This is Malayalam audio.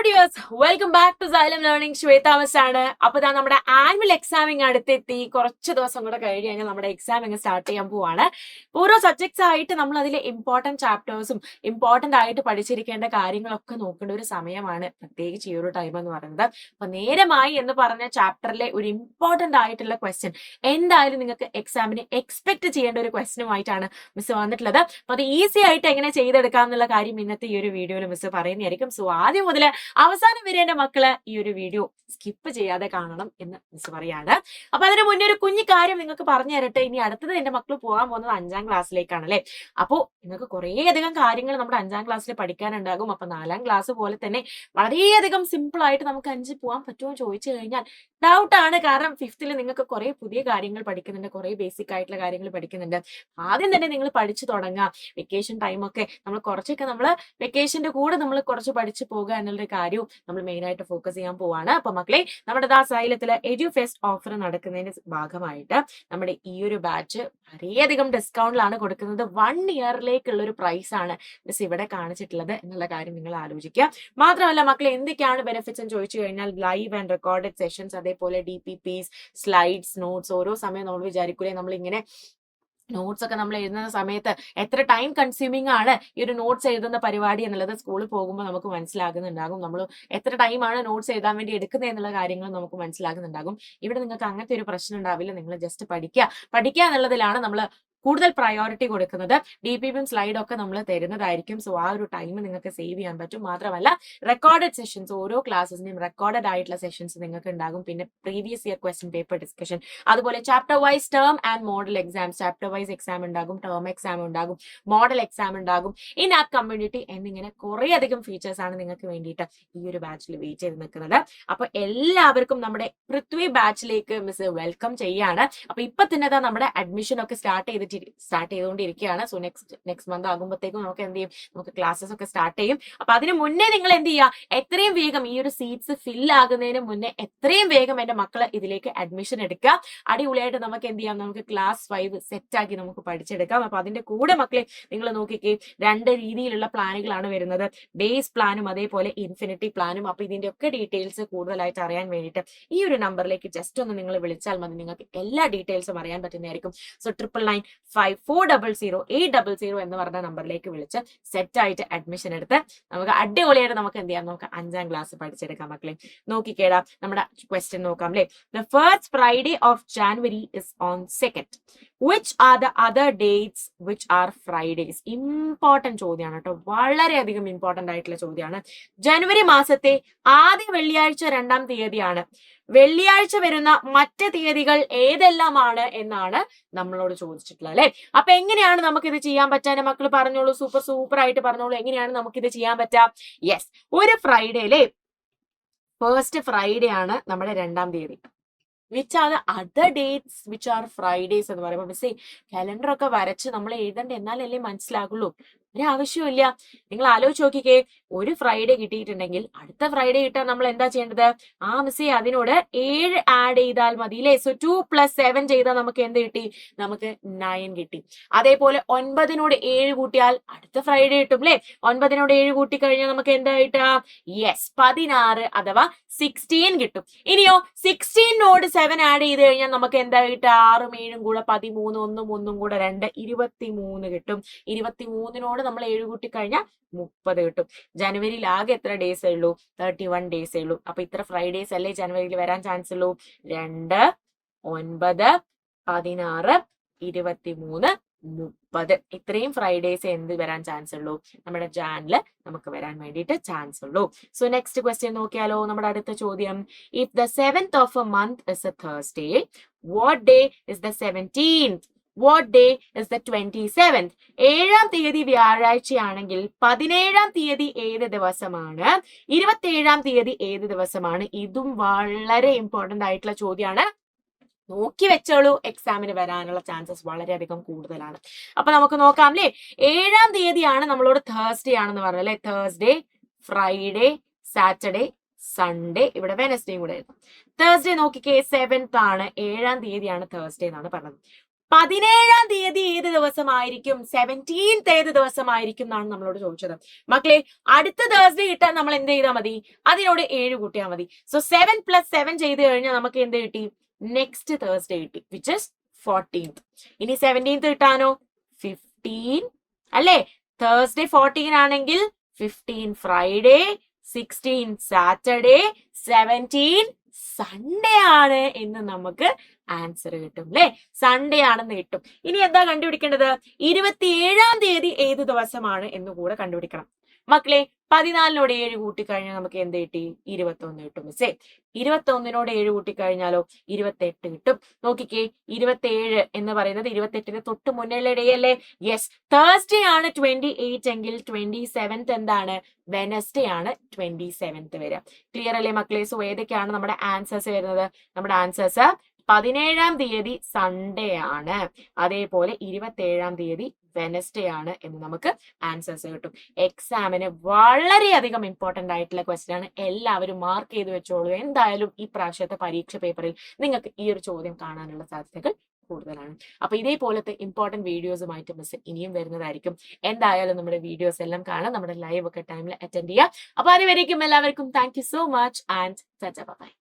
Dears, welcome back to Xylem learning. ശ്വേതാമസ് ആണ്. അപ്പൊ ഇതാ നമ്മുടെ ആനുവൽ എക്സാമിങ് അടുത്തെത്തി. കുറച്ച് ദിവസം കൂടെ കഴിഞ്ഞ് കഴിഞ്ഞാൽ നമ്മുടെ എക്സാമിങ് സ്റ്റാർട്ട് ചെയ്യാൻ പോവാണ്. ഓരോ സബ്ജക്ട്സ് ആയിട്ട് നമ്മൾ അതിലെ ഇമ്പോർട്ടന്റ് ചാപ്റ്റേഴ്സും ഇമ്പോർട്ടന്റ് ആയിട്ട് പഠിച്ചിരിക്കേണ്ട കാര്യങ്ങളൊക്കെ നോക്കേണ്ട ഒരു സമയമാണ്, പ്രത്യേകിച്ച് ഈ ഒരു ടൈം എന്ന് പറയുന്നത്. അപ്പൊ നേരമായി എന്ന് പറഞ്ഞ ചാപ്റ്ററിലെ ഒരു ഇമ്പോർട്ടന്റ് ആയിട്ടുള്ള ക്വസ്റ്റ്യൻ എന്തായാലും നിങ്ങൾക്ക് എക്സാമിന് എക്സ്പെക്ട് ചെയ്യേണ്ട ഒരു ക്വസ്റ്റ്യനുമായിട്ടാണ് മിസ് വന്നിട്ടുള്ളത്. അപ്പൊ അത് ഈസി ആയിട്ട് എങ്ങനെ ചെയ്തെടുക്കാം എന്നുള്ള കാര്യം ഇന്നത്തെ ഈ ഒരു വീഡിയോയിൽ മിസ് പറയുന്നതായിരിക്കും. സോ ആദ്യം മുതൽ അവസാനം വരെ എന്റെ മക്കള് ഈ ഒരു വീഡിയോ സ്കിപ്പ് ചെയ്യാതെ കാണണം എന്ന് മിസ് പറയാണ്. അപ്പൊ അതിന് മുന്നേ ഒരു കുഞ്ഞു കാര്യം നിങ്ങൾക്ക് പറഞ്ഞു തരട്ടെ. ഇനി അടുത്തത് എന്റെ മക്കൾ പോകാൻ പോകുന്നത് 5ാം ക്ലാസ്സിലേക്കാണ് അല്ലെ. അപ്പോ നിങ്ങൾക്ക് കുറേയധികം കാര്യങ്ങൾ നമ്മുടെ 5ാം ക്ലാസ്സിൽ പഠിക്കാനുണ്ടാകും. അപ്പൊ 4ാം ക്ലാസ് പോലെ തന്നെ വളരെയധികം സിമ്പിൾ ആയിട്ട് നമുക്ക് 5 പോകാൻ പറ്റുമോ എന്ന് ചോദിച്ചു കഴിഞ്ഞാൽ ഡൗട്ട് ആണ്. കാരണം 5th നിങ്ങൾക്ക് കുറെ പുതിയ കാര്യങ്ങൾ പഠിക്കുന്നുണ്ട്, കുറെ ബേസിക് ആയിട്ടുള്ള കാര്യങ്ങൾ പഠിക്കുന്നുണ്ട്. ആദ്യം തന്നെ നിങ്ങൾ പഠിച്ചു തുടങ്ങാം. വെക്കേഷൻ ടൈമൊക്കെ നമ്മൾ കുറച്ചൊക്കെ വെക്കേഷന്റെ കൂടെ നമ്മൾ കുറച്ച് പഠിച്ചു പോകുക എന്നുള്ള കാര്യവും നമ്മൾ മെയിൻ ആയിട്ട് ഫോക്കസ് ചെയ്യാൻ പോവാണ്. അപ്പൊ മക്കളെ, നമ്മുടെ സൈലത്തില് എഡ്യു ഫെസ്റ്റ് ഓഫർ നടക്കുന്നതിന്റെ ഭാഗമായിട്ട് നമ്മുടെ ഈ ഒരു ബാച്ച് വളരെയധികം ഡിസ്കൗണ്ടിലാണ് കൊടുക്കുന്നത്. 1 ഇയറിലേക്കുള്ള ഒരു പ്രൈസ് ആണ് മിസ് ഇവിടെ കാണിച്ചിട്ടുള്ളത് എന്നുള്ള കാര്യം നിങ്ങൾ ആലോചിക്കുക. മാത്രമല്ല മക്കളെ, എന്തൊക്കെയാണ് ബെനിഫിറ്റ്സ് എന്ന് ചോദിച്ചു കഴിഞ്ഞാൽ ലൈവ് ആൻഡ് റെക്കോർഡഡ് സെഷൻസ്, അതേപോലെ DPPs, സ്ലൈഡ്സ്, നോട്ട്സ്. ഓരോ സമയം നമ്മൾ വിചാരിക്കൂലേ, നമ്മളിങ്ങനെ നോട്ട്സ് ഒക്കെ നമ്മൾ എഴുതുന്ന സമയത്ത് എത്ര ടൈം കൺസ്യൂമിംഗ് ആണ് ഈ ഒരു നോട്ട്സ് എഴുതുന്ന പരിപാടി എന്നുള്ളത് സ്കൂളിൽ പോകുമ്പോൾ നമുക്ക് മനസ്സിലാകുന്നുണ്ടാകും. നമ്മൾ എത്ര ടൈമാണ് നോട്ട്സ് എഴുതാൻ വേണ്ടി എടുക്കുന്നത് എന്നുള്ള കാര്യങ്ങൾ നമുക്ക് മനസ്സിലാകുന്നുണ്ടാകും. ഇവിടെ നിങ്ങൾക്ക് അങ്ങനത്തെ ഒരു പ്രശ്നം ഉണ്ടാവില്ല. നിങ്ങൾ ജസ്റ്റ് പഠിക്കുക എന്നുള്ളതിലാണ് നമ്മൾ കൂടുതൽ പ്രയോറിറ്റി കൊടുക്കുന്നത്. DPPയും സ്ലൈഡും ഒക്കെ നമ്മൾ തരുന്നതായിരിക്കും. സോ ആ ഒരു ടൈം നിങ്ങൾക്ക് സേവ് ചെയ്യാൻ പറ്റും. മാത്രമല്ല റെക്കോർഡഡ് സെഷൻസ്, ഓരോ ക്ലാസ്സിന്റെയും റെക്കോർഡഡ് ആയിട്ടുള്ള സെഷൻസ് നിങ്ങൾക്ക് ഉണ്ടാകും. പിന്നെ previous year question paper discussion, അതുപോലെ chapter wise term and model exams. Chapter wise exam ഉണ്ടാകും, ടേം എക്സാം ഉണ്ടാകും, മോഡൽ എക്സാം ഉണ്ടാകും, ഇൻ ആപ്പ് കമ്മ്യൂണിറ്റി എന്നിങ്ങനെ കുറെ അധികം ഫീച്ചേഴ്സ് ആണ് നിങ്ങൾക്ക് വേണ്ടിയിട്ട് ഈ ഒരു ബാച്ചിൽ വെയിറ്റ് ചെയ്ത് നിൽക്കുന്നത്. അപ്പൊ എല്ലാവർക്കും നമ്മുടെ പൃഥ്വി ബാച്ചിലേക്ക് മിസ് വെൽക്കം ചെയ്യാണ്. അപ്പൊ ഇപ്പൊ തന്നെ നമ്മുടെ അഡ്മിഷൻ ഒക്കെ സ്റ്റാർട്ട് ചെയ്തുകൊണ്ടിരിക്കുകയാണ്. സോ നെക്സ്റ്റ് മന്ത് ആകുമ്പോഴത്തേക്കും നമുക്ക് എന്ത് ചെയ്യും, നമുക്ക് ക്ലാസ്സസ് ഒക്കെ സ്റ്റാർട്ട് ചെയ്യും. അപ്പൊ അതിന് മുന്നേ നിങ്ങൾ എന്ത് ചെയ്യുക, എത്രയും വേഗം ഈ ഒരു സീറ്റ്സ് ഫിൽ ആകുന്നതിന് മുന്നേ എത്രയും വേഗം എന്റെ മക്കള് ഇതിലേക്ക് അഡ്മിഷൻ എടുക്കുക. അടിപൊളിയായിട്ട് നമുക്ക് എന്ത് ചെയ്യാം, നമുക്ക് ക്ലാസ് 5 സെറ്റ് ആക്കി നമുക്ക് പഠിച്ചെടുക്കാം. അപ്പൊ അതിന്റെ കൂടെ മക്കളെ നിങ്ങൾ നോക്കിക്കേ, 2 രീതിയിലുള്ള പ്ലാനുകളാണ് വരുന്നത്, ബേസ് പ്ലാനും അതേപോലെ ഇൻഫിനിറ്റി പ്ലാനും. അപ്പൊ ഇതിന്റെ ഒക്കെ ഡീറ്റെയിൽസ് കൂടുതലായിട്ട് അറിയാൻ വേണ്ടിയിട്ട് ഈ ഒരു നമ്പറിലേക്ക് ജസ്റ്റ് ഒന്ന് നിങ്ങൾ വിളിച്ചാൽ മതി. നിങ്ങൾക്ക് എല്ലാ ഡീറ്റെയിൽസും അറിയാൻ പറ്റുന്നതായിരിക്കും. സോ 9995400800 എന്ന് പറഞ്ഞ നമ്പറിലേക്ക് വിളിച്ച് സെറ്റ് ആയിട്ട് അഡ്മിഷൻ എടുത്ത് നമുക്ക് അടിപൊളിയായിട്ട് നമുക്ക് എന്ത് ചെയ്യാം, നമുക്ക് 5ാം ക്ലാസ് പഠിച്ചെടുക്കാം. മക്കളെ നോക്കിക്കേടാ, നമ്മുടെ ക്വസ്റ്റ്യൻ നോക്കാം അല്ലെ. The first Friday of January is on 2nd. Which are the other dates which are Fridays? Important ചോദ്യമാണ് കേട്ടോ, വളരെയധികം ഇമ്പോർട്ടന്റ് ആയിട്ടുള്ള ചോദ്യമാണ്. ജനുവരി മാസത്തെ ആദ്യ വെള്ളിയാഴ്ച 2ാം തീയതിയാണ്. വെള്ളിയാഴ്ച വരുന്ന മറ്റ് തീയതികൾ ഏതെല്ലാമാണ് എന്നാണ് നമ്മളോട് ചോദിച്ചിട്ടുള്ളത് അല്ലെ. അപ്പൊ എങ്ങനെയാണ് നമുക്ക് ഇത് ചെയ്യാൻ പറ്റാൻ, മക്കൾ പറഞ്ഞോളൂ, സൂപ്പർ ആയിട്ട് പറഞ്ഞോളൂ, എങ്ങനെയാണ് നമുക്ക് ഇത് ചെയ്യാൻ പറ്റാ? യെസ്, ഒരു ഫ്രൈഡേ അല്ലെ, ഫസ്റ്റ് ഫ്രൈഡേ ആണ് നമ്മുടെ 2ാം തീയതി. Which are the other dates which are Fridays എന്ന് പറയുമ്പോൾ മിസ്സേ കലണ്ടർ ഒക്കെ വരച്ച് നമ്മൾ എഴുതണ്ട, എന്നാലല്ലേ മനസ്സിലാകുള്ളൂ. ഒരു ആവശ്യമില്ല. നിങ്ങൾ ആലോചിച്ച് നോക്കിക്കേ, ഒരു ഫ്രൈഡേ കിട്ടിയിട്ടുണ്ടെങ്കിൽ അടുത്ത ഫ്രൈഡേ കിട്ടാൻ നമ്മൾ എന്താ ചെയ്യേണ്ടത്? മിസ്സേ അതിനോട് 7 ആഡ് ചെയ്താൽ മതി അല്ലേ. സോ 2 + 7 ചെയ്താൽ നമുക്ക് എന്ത് കിട്ടി? നമുക്ക് 9 കിട്ടി. അതേപോലെ 9നോട് 7 കൂട്ടിയാൽ അടുത്ത ഫ്രൈഡേ കിട്ടും അല്ലെ. 9നോട് 7 കൂട്ടി കഴിഞ്ഞാൽ നമുക്ക് എന്താ കിട്ടുക? യെസ്, 16 അഥവാ 16 കിട്ടും. ഇനിയോ 16നോട് 7 ആഡ് ചെയ്ത് കഴിഞ്ഞാൽ നമുക്ക് എന്താ കിട്ടുക? 6ഉം 7ഉം കൂടെ 13, 1ഉം കൂടെ 2, 23 കിട്ടും. 23നോട് നമ്മൾ 7 കൂട്ടി കഴിഞ്ഞാൽ 30 കിട്ടും. ജനുവരിയിൽ ആകെ എത്ര ഡേയ്സ് ഉള്ളൂ? 31 ഡേയ്സ് ഉള്ളൂ. അപ്പൊ ഇത്ര ഫ്രൈഡേസ് അല്ലേ ജനുവരിയിൽ വരാൻ ചാൻസ് ഉള്ളൂ? 2, 9, 16, 23, 30. ഇത്രയും ഫ്രൈഡേസ് എന്ത് വരാൻ ചാൻസ് ഉള്ളൂ? നമ്മുടെ ജാനില് നമുക്ക് വരാൻ വേണ്ടിയിട്ട് ചാൻസ് ഉള്ളൂ. സോ നെക്സ്റ്റ് ക്വസ്റ്റ്യൻ നോക്കിയാലോ, നമ്മുടെ അടുത്ത ചോദ്യം. If the 7th of a month is a Thursday, what day is the 17th? What day is the 27th? 7ാം തീയതി വ്യാഴാഴ്ചയാണെങ്കിൽ 17ാം തീയതി ഏത് ദിവസമാണ്? 27ാം തീയതി ഏത് ദിവസമാണ്? ഇതും വളരെ ഇമ്പോർട്ടന്റ് ആയിട്ടുള്ള ചോദ്യമാണ്. നോക്കി വെച്ചോളൂ, എക്സാമിന് വരാനുള്ള ചാൻസസ് വളരെയധികം കൂടുതലാണ്. അപ്പൊ നമുക്ക് നോക്കാം അല്ലേ. 7ാം തീയതിയാണ് നമ്മളോട് തേഴ്സ്ഡേ ആണെന്ന് പറഞ്ഞത് അല്ലെ. തേഴ്സ്ഡേ, ഫ്രൈഡേ, സാറ്റർഡേ, സൺഡേ, ഇവിടെ വെനസ്ഡേയും കൂടെ ആയിരുന്നു. തേഴ്സ്ഡേ നോക്കിക്കേ, 7th ആണ്, 7ാം തീയതിയാണ് തേഴ്സ്ഡേ എന്നാണ് പറഞ്ഞത്. 17-ാം തീയതി ഏത് ദിവസമായിരിക്കും? 17th ഏത് ദിവസമായിരിക്കും എന്നാണ് നമ്മളോട് ചോദിച്ചത്. മക്കളെ അടുത്ത തേഴ്സ്ഡേ കിട്ടാൻ നമ്മൾ എന്ത് ചെയ്താൽ മതി? അതിനോട് 7 കൂട്ടിയാൽ മതി. സോ 7 + 7 ചെയ്ത് കഴിഞ്ഞാൽ നമുക്ക് എന്ത് കിട്ടി? നെക്സ്റ്റ് തേഴ്സ്ഡേ കിട്ടി, വിച്ച് ഇസ് 14th. ഇനി 17th കിട്ടാനോ? 15 അല്ലേ? തേഴ്സ്ഡേ 14 ആണെങ്കിൽ 15 ഫ്രൈഡേ, 16 സാറ്റർഡേ, 17 സൺഡേ ആണ് എന്ന് നമുക്ക് ആൻസർ കിട്ടും അല്ലെ? സൺഡേ ആണെന്ന് കിട്ടും. ഇനി എന്താ കണ്ടുപിടിക്കേണ്ടത്? 27-ാം തീയതി ഏത് ദിവസമാണ് എന്ന് കൂടെ കണ്ടുപിടിക്കണം. മക്കളെ 14നോട് 7 കൂട്ടിക്കഴിഞ്ഞാൽ നമുക്ക് എന്ത് കിട്ടി? 21 കിട്ടും. മിസ്സേ 21നോട് 7 കൂട്ടിക്കഴിഞ്ഞാലോ 28 കിട്ടും. നോക്കിക്കേ, 27 എന്ന് പറയുന്നത് 28ന് തൊട്ട് മുന്നേയുള്ള ഡേ അല്ലേ? യെസ്, തേഴ്സ്ഡേ ആണ് 28 എങ്കിൽ 27th എന്താണ്? വെനസ്ഡേ ആണ് 27th വരിക. ക്ലിയർ അല്ലേ മക്കളെ? സോ ഏതൊക്കെയാണ് നമ്മുടെ ആൻസേഴ്സ് വരുന്നത്? നമ്മുടെ ആൻസേഴ്സ് 17-ാം തീയതി സൺഡേ ആണ്, അതേപോലെ 27-ാം തീയതി വെനസ്ഡേ ആണ് എന്ന് നമുക്ക് ആൻസേഴ്സ് കിട്ടും. എക്സാമിന് വളരെയധികം ഇമ്പോർട്ടന്റ് ആയിട്ടുള്ള ക്വസ്റ്റ്യൻ ആണ്. എല്ലാവരും മാർക്ക് ചെയ്ത് വെച്ചോളൂ. എന്തായാലും ഈ പ്രാവശ്യത്തെ പരീക്ഷ പേപ്പറിൽ നിങ്ങൾക്ക് ഈ ഒരു ചോദ്യം കാണാനുള്ള സാധ്യതകൾ കൂടുതലാണ്. അപ്പൊ ഇതേപോലത്തെ ഇമ്പോർട്ടന്റ് വീഡിയോസുമായിട്ട് മിസ് ഇനിയും വരുന്നതായിരിക്കും. എന്തായാലും നമ്മുടെ വീഡിയോസ് എല്ലാം കാണാം, നമ്മുടെ ലൈവ് ഒക്കെ ടൈമിൽ അറ്റൻഡ് ചെയ്യാം. അപ്പൊ അതുവരേക്കും എല്ലാവർക്കും thank you so much and by.